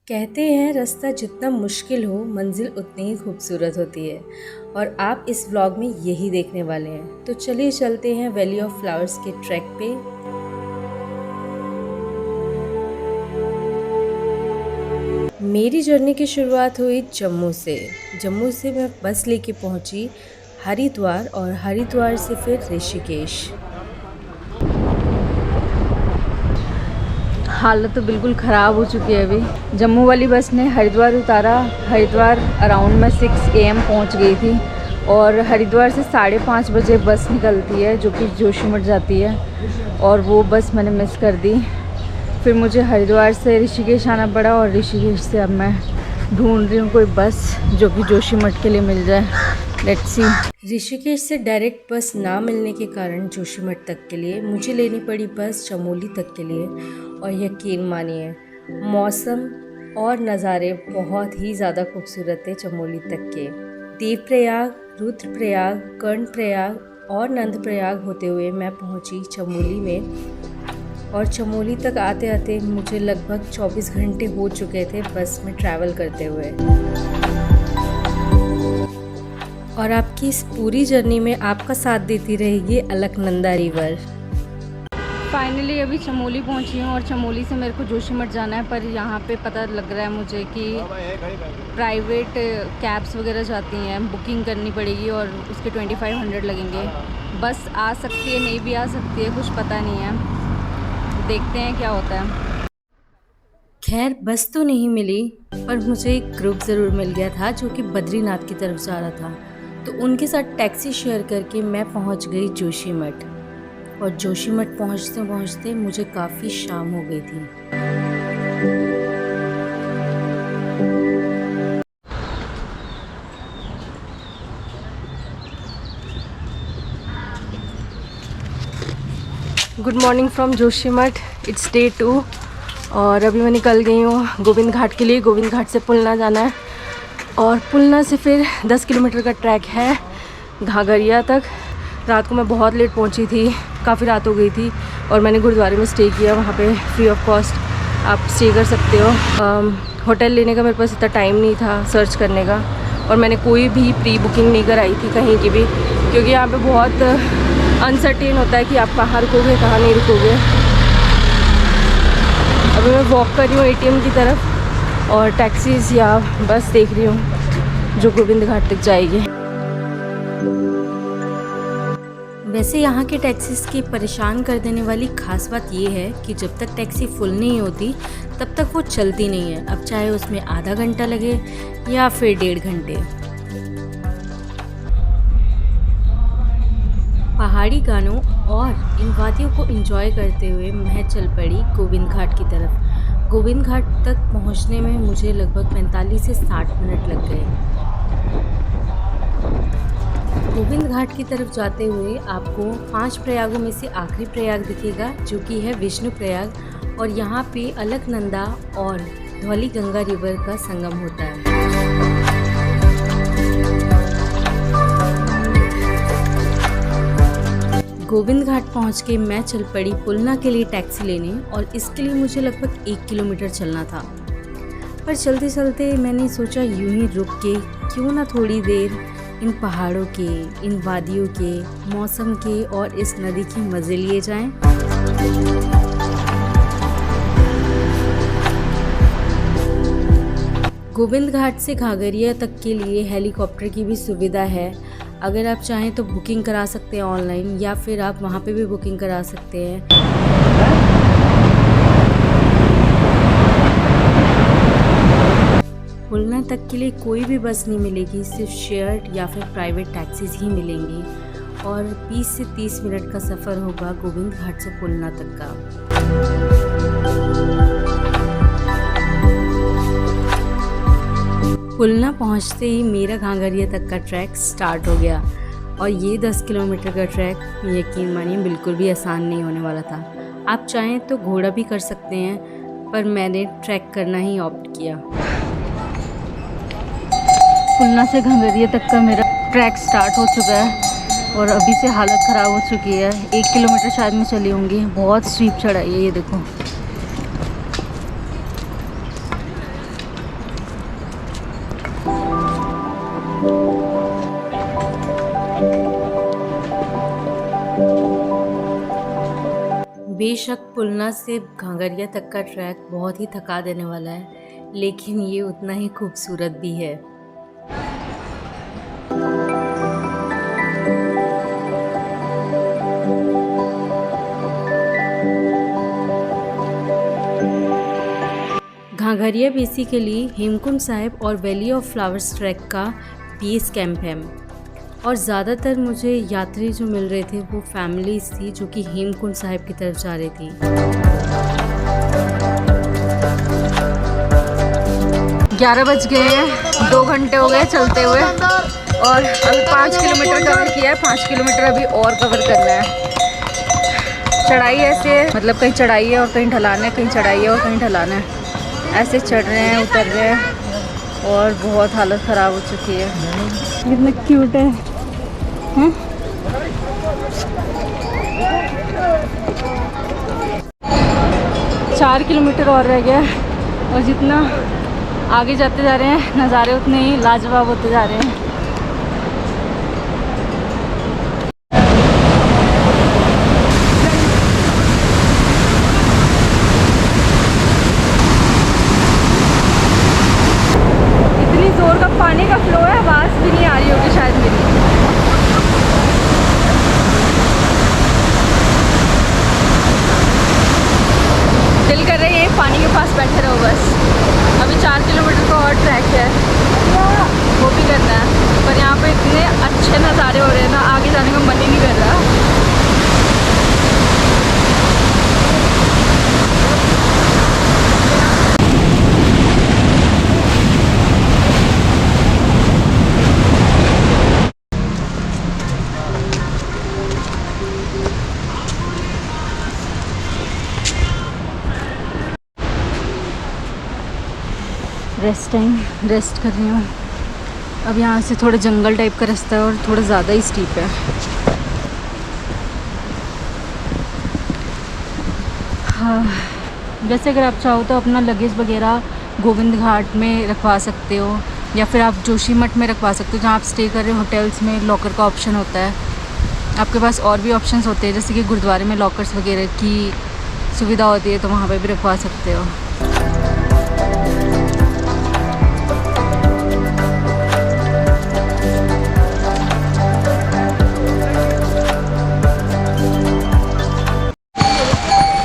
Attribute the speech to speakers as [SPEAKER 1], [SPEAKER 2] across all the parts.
[SPEAKER 1] कहते हैं रास्ता जितना मुश्किल हो मंजिल उतनी ही खूबसूरत होती है और आप इस व्लॉग में यही देखने वाले हैं। तो चलिए चलते हैं वैली ऑफ फ्लावर्स के ट्रैक पे। मेरी जर्नी की शुरुआत हुई जम्मू से मैं बस लेके पहुंची हरिद्वार और हरिद्वार से फिर ऋषिकेश।
[SPEAKER 2] हालत तो बिल्कुल ख़राब हो चुकी है। अभी जम्मू वाली बस ने हरिद्वार उतारा। हरिद्वार अराउंड में 6 AM पहुंच गई थी और हरिद्वार से 5:30 बजे बस निकलती है जो कि जोशीमठ जाती है, और वो बस मैंने मिस कर दी। फिर मुझे हरिद्वार से ऋषिकेश आना पड़ा और ऋषिकेश से अब मैं ढूंढ रही हूँ कोई बस जो कि जोशीमठ के लिए मिल जाए। Let's see.
[SPEAKER 1] ऋषिकेश से डायरेक्ट बस ना मिलने के कारण जोशीमठ तक के लिए मुझे लेनी पड़ी बस चमोली तक के लिए। और यकीन मानिए मौसम और नज़ारे बहुत ही ज़्यादा खूबसूरत थे चमोली तक के। देवप्रयाग, रुद्रप्रयाग, कर्णप्रयाग और नंदप्रयाग होते हुए मैं पहुंची चमोली में, और चमोली तक आते आते मुझे लगभग 24 घंटे हो चुके थे बस में ट्रैवल करते हुए। और आपकी इस पूरी जर्नी में आपका साथ देती रहेगी अलकनंदा रिवर।
[SPEAKER 2] फाइनली अभी चमोली पहुंची हूँ और चमोली से मेरे को जोशीमठ जाना है, पर यहाँ पे पता लग रहा है मुझे कि प्राइवेट कैब्स वगैरह जाती हैं, बुकिंग करनी पड़ेगी और उसके 2500 लगेंगे। बस आ सकती है, नहीं भी आ सकती है, कुछ पता नहीं है, देखते हैं क्या होता है।
[SPEAKER 1] खैर बस तो नहीं मिली, पर मुझे एक ग्रुप ज़रूर मिल गया था जो कि बद्रीनाथ की तरफ जा रहा था। तो उनके साथ टैक्सी शेयर करके मैं पहुंच गई जोशीमठ, और जोशीमठ पहुंचते पहुंचते मुझे काफ़ी शाम हो गई थी।
[SPEAKER 2] Good morning from Joshimath, it's day 2 और अभी मैं निकल गई हूँ गोविंद घाट के लिए। गोविंद घाट से पुलना जाना है और पुलना से फिर 10 किलोमीटर का ट्रैक है घाघरिया तक। रात को मैं बहुत लेट पहुँची थी, काफ़ी रात हो गई थी, और मैंने गुरुद्वारे में स्टे किया। वहाँ पे फ्री ऑफ कॉस्ट आप स्टे कर सकते हो। होटल लेने का मेरे पास इतना टाइम नहीं था सर्च करने का, और मैंने कोई भी प्री बुकिंग नहीं कराई थी कहीं की भी, क्योंकि यहाँ पे बहुत अनसर्टेन होता है कि आप कहाँ रुकोगे कहाँ नहीं रुकोगे। अभी मैं वॉक कर रही हूँ ATM की तरफ और टैक्सीज़ या बस देख रही हूँ जो गोविंद घाट तक जाएगी।
[SPEAKER 1] वैसे यहाँ के टैक्सीज की परेशान कर देने वाली खास बात ये है कि जब तक टैक्सी फुल नहीं होती तब तक वो चलती नहीं है, अब चाहे उसमें आधा घंटा लगे या फिर 1.5 घंटे। पहाड़ी गानों और इन वादियों को एंजॉय करते हुए मैं चल पड़ी गोविंद घाट की तरफ। गोविंद घाट तक पहुँचने में मुझे लगभग 45 से 60 मिनट लग गए। गोविंद घाट की तरफ जाते हुए आपको 5 प्रयागों में से आखिरी प्रयाग दिखेगा जो कि है विष्णु प्रयाग, और यहाँ पे अलकनंदा और धौली गंगा रिवर का संगम होता है। गोविंद घाट पहुँच के मैं चल पड़ी पुलना के लिए टैक्सी लेने, और इसके लिए मुझे लगभग 1 किलोमीटर चलना था। पर चलते चलते मैंने सोचा यूं ही रुक के क्यों ना थोड़ी देर इन पहाड़ों के, इन वादियों के, मौसम के और इस नदी के मज़े लिए जाएं। गोविंद घाट से घाघरिया तक के लिए हेलीकॉप्टर की भी सुविधा है। अगर आप चाहें तो बुकिंग करा सकते हैं ऑनलाइन, या फिर आप वहाँ पे भी बुकिंग करा सकते हैं। पुलना तक के लिए कोई भी बस नहीं मिलेगी, सिर्फ शेयर्ड या फिर प्राइवेट टैक्सीज ही मिलेंगी, और 20 से 30 मिनट का सफ़र होगा गोविंद घाट से पुलना तक का। पुलना पहुंचते ही मेरा घाघरिया तक का ट्रैक स्टार्ट हो गया, और ये 10 किलोमीटर का ट्रैक यकीन मानिए बिल्कुल भी आसान नहीं होने वाला था। आप चाहें तो घोड़ा भी कर सकते हैं, पर मैंने ट्रैक करना ही ऑप्ट किया।
[SPEAKER 2] पुलना से घाघरिया तक का मेरा ट्रैक स्टार्ट हो चुका है और अभी से हालत ख़राब हो चुकी है। 1 किलोमीटर शायद मैं चली होंगी, बहुत स्टीप चढ़ाई है ये देखो।
[SPEAKER 1] बेशक पुलना से घांगरिया तक का ट्रैक बहुत ही थका देने वाला है, लेकिन ये उतना ही खूबसूरत भी है। घांगरिया बेसिकली हेमकुंड साहिब और वैली ऑफ फ्लावर्स ट्रैक का बेस कैंप है, और ज़्यादातर मुझे यात्री जो मिल रहे थे वो फैमिलीज थी जो कि हेमकुंड साहिब की तरफ जा रही थी।
[SPEAKER 2] 11 बज गए हैं, 2 घंटे हो गए चलते हुए, और अभी 5 किलोमीटर कवर किया है। 5 किलोमीटर अभी और कवर करना है। चढ़ाई ऐसे मतलब कहीं चढ़ाई है और कहीं ढलान है, कहीं चढ़ाई है और कहीं ढलान है, ऐसे चढ़ रहे हैं उतर रहे हैं, और बहुत हालत ख़राब हो चुकी है। कितना क्यूट है। 4 किलोमीटर और रह गया, और जितना आगे जाते जा रहे हैं नज़ारे उतने ही लाजवाब होते जा रहे हैं। इतनी जोर का पानी का फ्लो है, आवाज़ भी नहीं आ रही होगी शायद मेरी। दिल कर रहे हैं पानी के पास बैठे रहो बस। अभी 4 किलोमीटर का और ट्रैक है, वो भी करना है, पर यहाँ पे इतने अच्छे नज़ारे हो रहे हैं ना, आगे जाने का मन ही नहीं कर रहा। रेस्ट टाइम, रेस्ट कर रही हूँ। अब यहाँ से थोड़ा जंगल टाइप का रास्ता है और थोड़ा ज़्यादा ही स्टीप है। हाँ, वैसे अगर आप चाहो तो अपना लगेज वगैरह गोविंद घाट में रखवा सकते हो, या फिर आप जोशीमठ में रखवा सकते हो, जहाँ आप स्टे कर रहे हो होटल्स में लॉकर का ऑप्शन होता है। आपके पास और भी ऑप्शंस होते हैं, जैसे कि गुरुद्वारे में लॉकर्स वगैरह की सुविधा होती है, तो वहाँ पे भी रखवा सकते हो।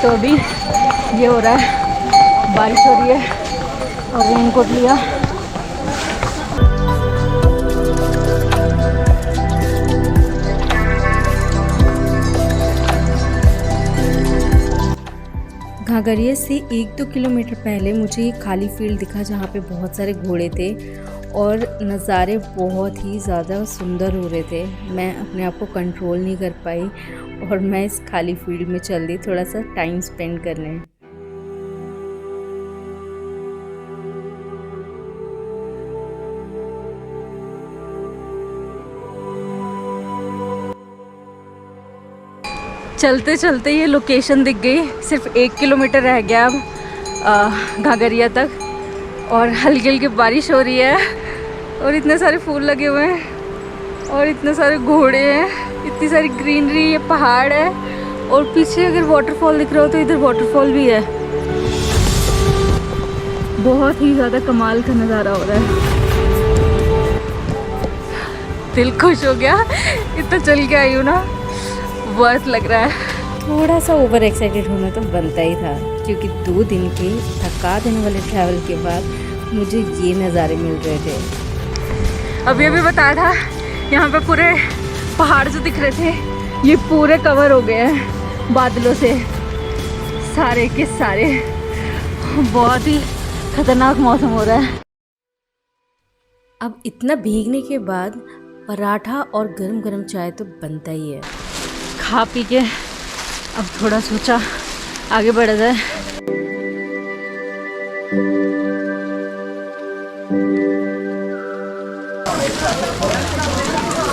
[SPEAKER 2] तो अभी ये हो रहा है, बारिश हो रही है और रेनकोट लिया।
[SPEAKER 1] घांगरिया से 1-2 किलोमीटर पहले मुझे एक खाली फील्ड दिखा जहाँ पे बहुत सारे घोड़े थे और नज़ारे बहुत ही ज़्यादा सुंदर हो रहे थे। मैं अपने आप को कंट्रोल नहीं कर पाई और मैं इस खाली फील्ड में चल दी थोड़ा सा टाइम स्पेंड करने।
[SPEAKER 2] चलते चलते ये लोकेशन दिख गई। सिर्फ 1 किलोमीटर रह गया अब घांगरिया तक, और हल्की हल्की बारिश हो रही है, और इतने सारे फूल लगे हुए हैं और इतने सारे घोड़े हैं, इतनी सारी ग्रीनरी, ये पहाड़ है, और पीछे अगर वाटरफॉल दिख रहा हो तो इधर वाटरफॉल भी है। बहुत ही ज़्यादा कमाल का नज़ारा हो रहा है। दिल खुश हो गया, इतना चल के आई हूँ ना, वर्थ लग रहा है।
[SPEAKER 1] थोड़ा सा ओवर एक्साइटेड होना तो बनता ही था, क्योंकि 2 दिन के थका देने वाले ट्रैवल के बाद मुझे ये नज़ारे मिल रहे थे।
[SPEAKER 2] अभी अभी बताया था, यहाँ पे पूरे पहाड़ जो दिख रहे थे ये पूरे कवर हो गए हैं बादलों से, सारे के सारे। बहुत ही खतरनाक मौसम हो रहा है।
[SPEAKER 1] अब इतना भीगने के बाद पराठा और गरम गरम चाय तो बनता ही है।
[SPEAKER 2] खा पी के अब थोड़ा सोचा आगे बढ़ा जाए।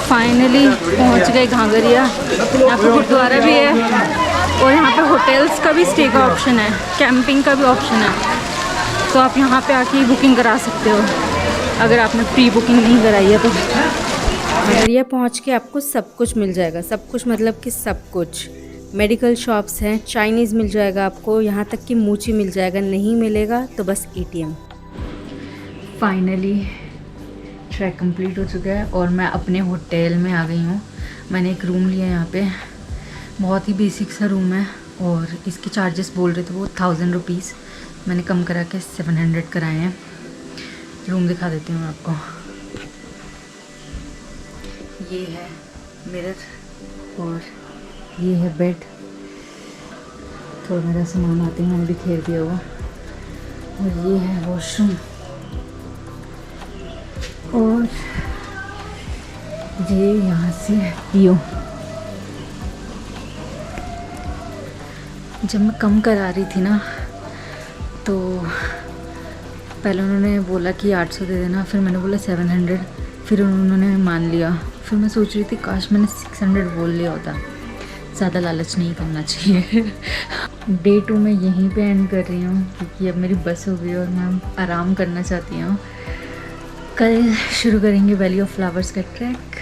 [SPEAKER 2] फाइनली पहुंच गए घांगरिया। यहाँ पे गुरुद्वारा भी है और यहाँ पे होटल्स का भी स्टे का ऑप्शन है, कैंपिंग का भी ऑप्शन है, तो आप यहाँ पे आके बुकिंग करा सकते हो अगर आपने प्री बुकिंग नहीं कराई है तो।
[SPEAKER 1] घांगरिया पहुँच के आपको सब कुछ मिल जाएगा, सब कुछ मतलब कि सब कुछ। मेडिकल शॉप्स हैं, चाइनीज़ मिल जाएगा आपको, यहाँ तक कि मूची मिल जाएगा, नहीं मिलेगा तो बस ATM।
[SPEAKER 3] फाइनली ट्रैक कंप्लीट हो चुका है और मैं अपने होटल में आ गई हूँ। मैंने एक रूम लिया यहाँ पे, बहुत ही बेसिक सा रूम है और इसके चार्जेस बोल रहे थे वो 1000 रुपीज़, मैंने कम करा के 700 कराए हैं। रूम दिखा देती हूँ मैं आपको। ये है मिरर और ये है बेड। थोड़ा मेरा सामान आते ही मैंने बिखेर दिया हुआ। और ये है वॉशरूम और ये यहाँ से व्यू। जब मैं कम करा रही थी ना तो पहले उन्होंने बोला कि 800 दे देना, फिर मैंने बोला 700, फिर उन्होंने मान लिया। फिर मैं सोच रही थी काश मैंने 600 बोल लिया होता, ज़्यादा लालच नहीं करना चाहिए। डे 2 मैं यहीं पे एंड कर रही हूँ क्योंकि अब मेरी बस हो गई और मैं आराम करना चाहती हूँ। कल शुरू करेंगे वैली ऑफ फ्लावर्स का ट्रैक।